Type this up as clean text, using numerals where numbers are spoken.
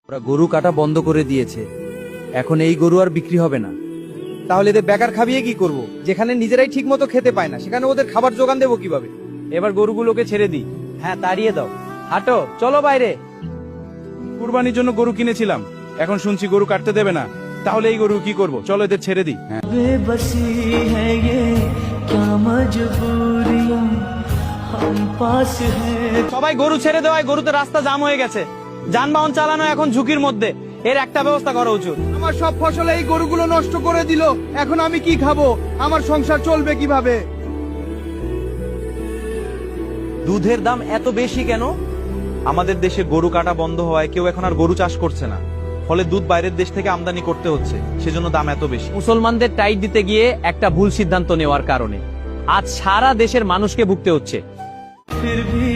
ওরা গরু কাটা বন্ধ করে দিয়েছে, এখন এই গরু আর বিক্রি হবে না। তাহলে এদের বেকার খাবিয়ে কি করব? যেখানে নিজেরাই ঠিক মতো খেতে পায় না, সেখানে ওদের খাবার জোগান দেবো কিভাবে? এবার গরুগুলোকে ছেড়ে দিই। হ্যাঁ, তাড়িয়ে দাও। হাঁটো, চলো বাইরে। কুরবানির জন্য গরু কিনেছিলাম, এখন শুনছি গরু কাটতে দেবে না। তাহলে এই গরু কি করব? চলো এদের ছেড়ে দিই। बेबसी है ये क्या मजबूरियां हम पास है। সবাই গরু ছেড়ে দেওয়ায় গরুতে রাস্তা জাম হয়ে গেছে, যানবাহন চালানো এখন ঝুঁকির মধ্যে। এর একটা ব্যবস্থা করা উচিত। আমার সব ফসল এই গরুগুলো নষ্ট করে দিল, এখন আমি কি খাবো? আমার সংসার চলবে কিভাবে? দুধের দাম এত বেশি কেন? আমাদের দেশে গরু কাটা বন্ধ হওয়ায় কেউ এখন আর গরু চাষ করছে না, ফলে দুধ বাইরের দেশ থেকে আমদানি করতে হচ্ছে, সেজন্য দাম এত বেশি। মুসলমানদের টাইট দিতে গিয়ে একটা ভুল সিদ্ধান্ত নেওয়ার কারণে আজ সারা দেশের মানুষকে ভুগতে হচ্ছে। फिर भी